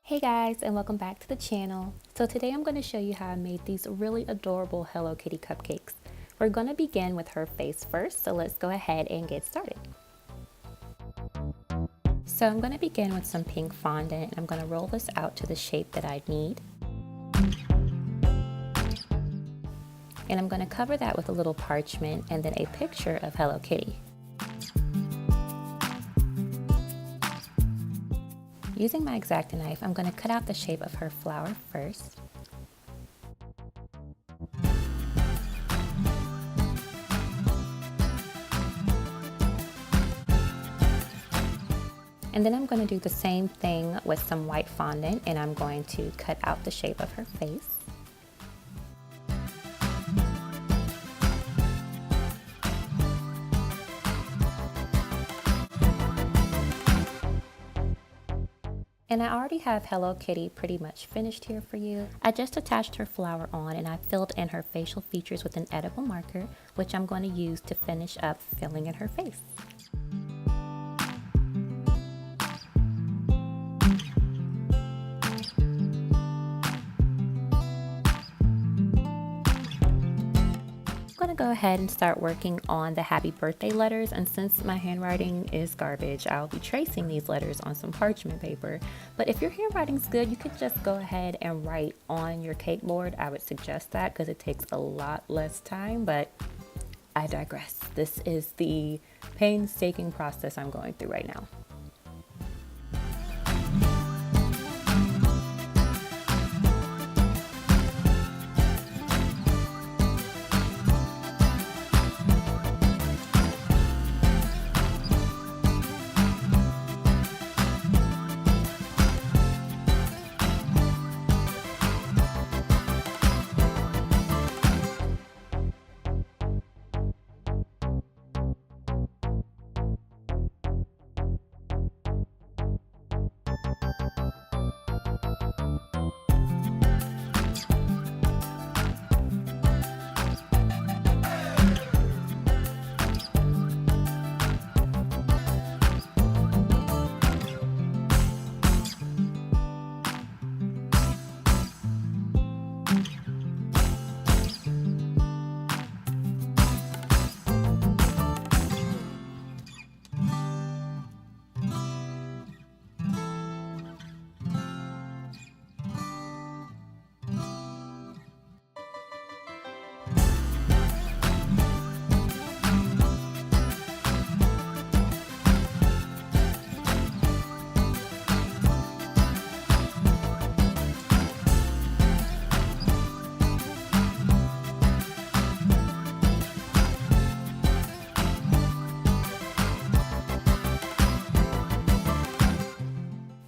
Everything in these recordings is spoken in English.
Hey guys, and welcome back to the channel. So today I'm going to show you how I made these really adorable Hello Kitty cupcakes. We're going to begin with her face first, so let's go ahead and get started. So I'm going to begin with some pink fondant, and I'm going to roll this out to the shape that I need. And I'm going to cover that with a little parchment and then a picture of Hello Kitty. Using my X-Acto knife, I'm going to cut out the shape of her flower first. And then I'm going to do the same thing with some white fondant, and I'm going to cut out the shape of her face. And I already have Hello Kitty pretty much finished here for you. I just attached her flower on and I filled in her facial features with an edible marker, which I'm going to use to finish up filling in her face. Go ahead and start working on the happy birthday letters, and since my handwriting is garbage, I'll be tracing these letters on some parchment paper. But if your handwriting's good, you could just go ahead and write on your cake board. I would suggest that because it takes a lot less time, but I digress. This is the painstaking process I'm going through right now.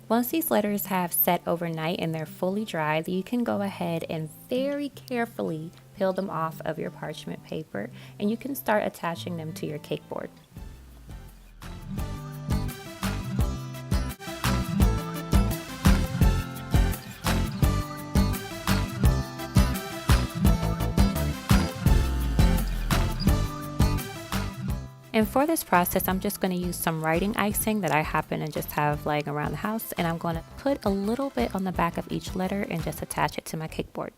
Once these letters have set overnight and they're fully dry, you can go ahead and very carefully peel them off of your parchment paper, and you can start attaching them to your cake board. And for this process, I'm just going to use some writing icing that I happen to just have laying around the house, and I'm going to put a little bit on the back of each letter and just attach it to my cake board.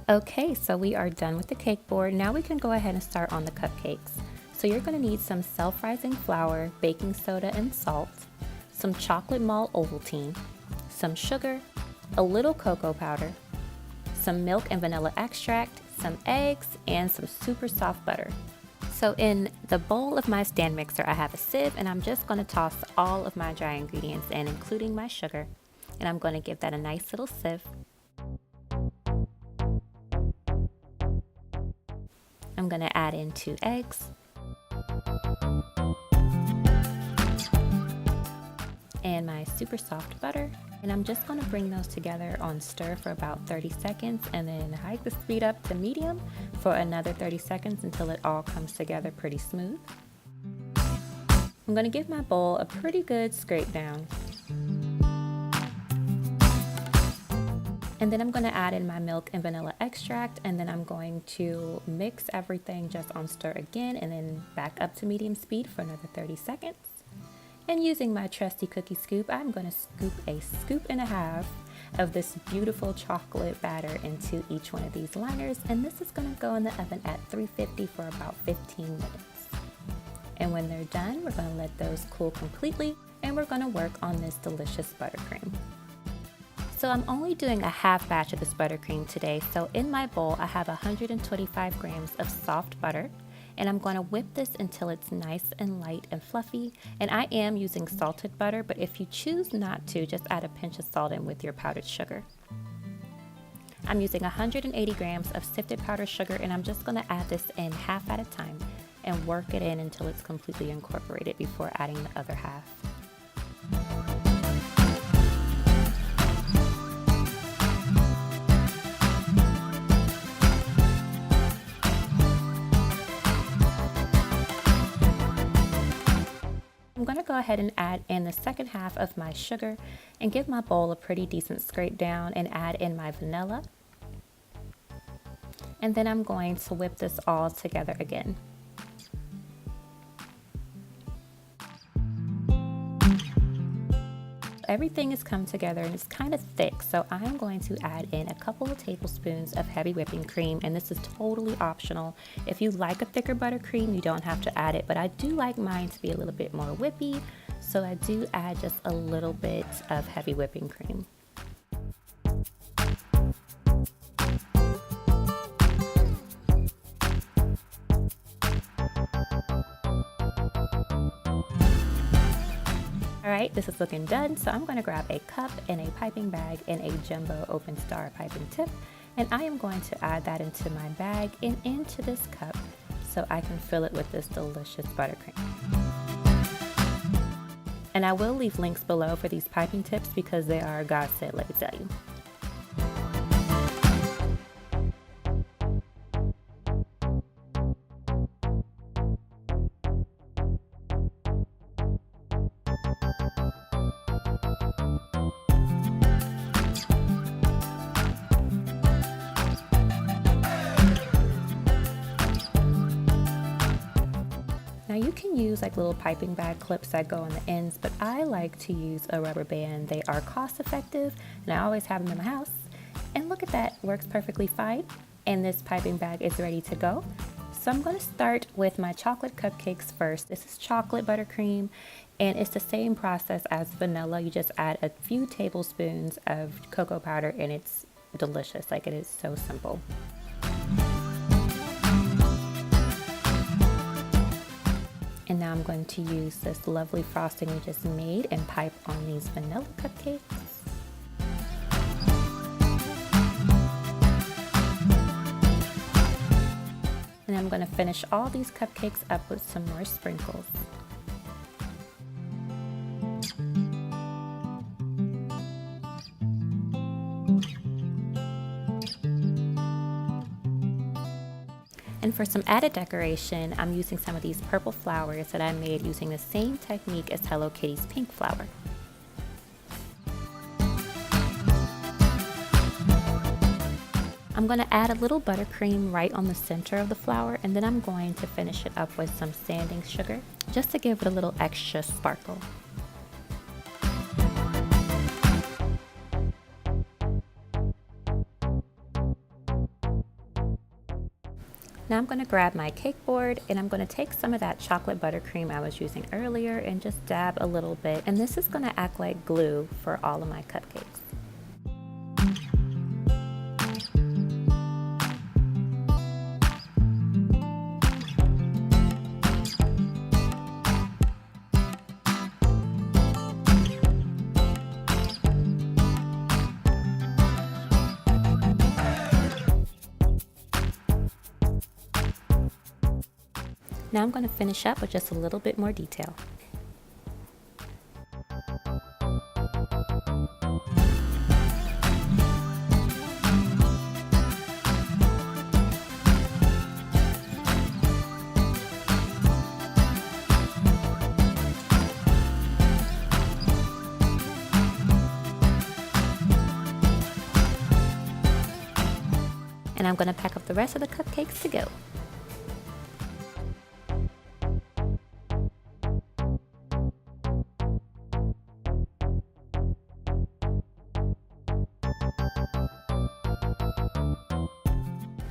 Okay, so we are done with the cake board. Now we can go ahead and start on the cupcakes. So you're going to need some self-rising flour, baking soda and salt, some chocolate malt Ovaltine, some sugar, a little cocoa powder, some milk and vanilla extract, some eggs, and some super soft butter. So in the bowl of my stand mixer, I have a sieve, and I'm just going to toss all of my dry ingredients in, including my sugar, and I'm going to give that a nice little sieve. I'm going to add in 2 eggs. And my super soft butter. And I'm just going to bring those together on stir for about 30 seconds and then hike the speed up to medium for another 30 seconds until it all comes together pretty smooth. I'm going to give my bowl a pretty good scrape down. And then I'm going to add in my milk and vanilla extract, and then I'm going to mix everything just on stir again and then back up to medium speed for another 30 seconds. And using my trusty cookie scoop, I'm going to scoop a scoop and a half of this beautiful chocolate batter into each one of these liners, and this is going to go in the oven at 350 for about 15 minutes. And when they're done, we're going to let those cool completely, and we're going to work on this delicious buttercream. So I'm only doing a half batch of this buttercream today, so in my bowl I have 125 grams of soft butter, and I'm going to whip this until it's nice and light and fluffy. And I am using salted butter, but if you choose not to, just add a pinch of salt in with your powdered sugar. I'm using 180 grams of sifted powdered sugar, and I'm just going to add this in half at a time and work it in until it's completely incorporated before adding the other half. I'm going to go ahead and add in the second half of my sugar and give my bowl a pretty decent scrape down and add in my vanilla. And then I'm going to whip this all together again. Everything has come together and it's kind of thick, so I'm going to add in a couple of tablespoons of heavy whipping cream, and this is totally optional. If you like a thicker buttercream, you don't have to add it, but I do like mine to be a little bit more whippy, so I do add just a little bit of heavy whipping cream. Alright, this is looking done, so I'm going to grab a cup and a piping bag and a Jemma open star piping tip, and I am going to add that into my bag and into this cup so I can fill it with this delicious buttercream. And I will leave links below for these piping tips because they are a godsend, let me tell you. Now you can use like little piping bag clips that go on the ends, but I like to use a rubber band. They are cost effective and I always have them in my house. And look at that, works perfectly fine. And this piping bag is ready to go. So I'm going to start with my chocolate cupcakes first. This is chocolate buttercream and it's the same process as vanilla. You just add a few tablespoons of cocoa powder and it's delicious. Like, it is so simple. And now I'm going to use this lovely frosting we just made and pipe on these vanilla cupcakes. And I'm going to finish all these cupcakes up with some more sprinkles. And for some added decoration, I'm using some of these purple flowers that I made using the same technique as Hello Kitty's pink flower. I'm going to add a little buttercream right on the center of the flower, and then I'm going to finish it up with some sanding sugar just to give it a little extra sparkle. Now I'm going to grab my cake board and I'm going to take some of that chocolate buttercream I was using earlier and just dab a little bit, and this is going to act like glue for all of my cupcakes. Now I'm going to finish up with just a little bit more detail. And I'm going to pack up the rest of the cupcakes to go.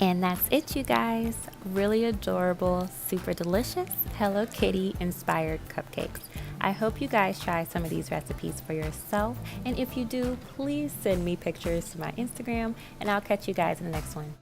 And that's it, you guys. Really adorable, super delicious Hello Kitty inspired cupcakes. I hope you guys try some of these recipes for yourself, and if you do, please send me pictures to my Instagram, and I'll catch you guys in the next one.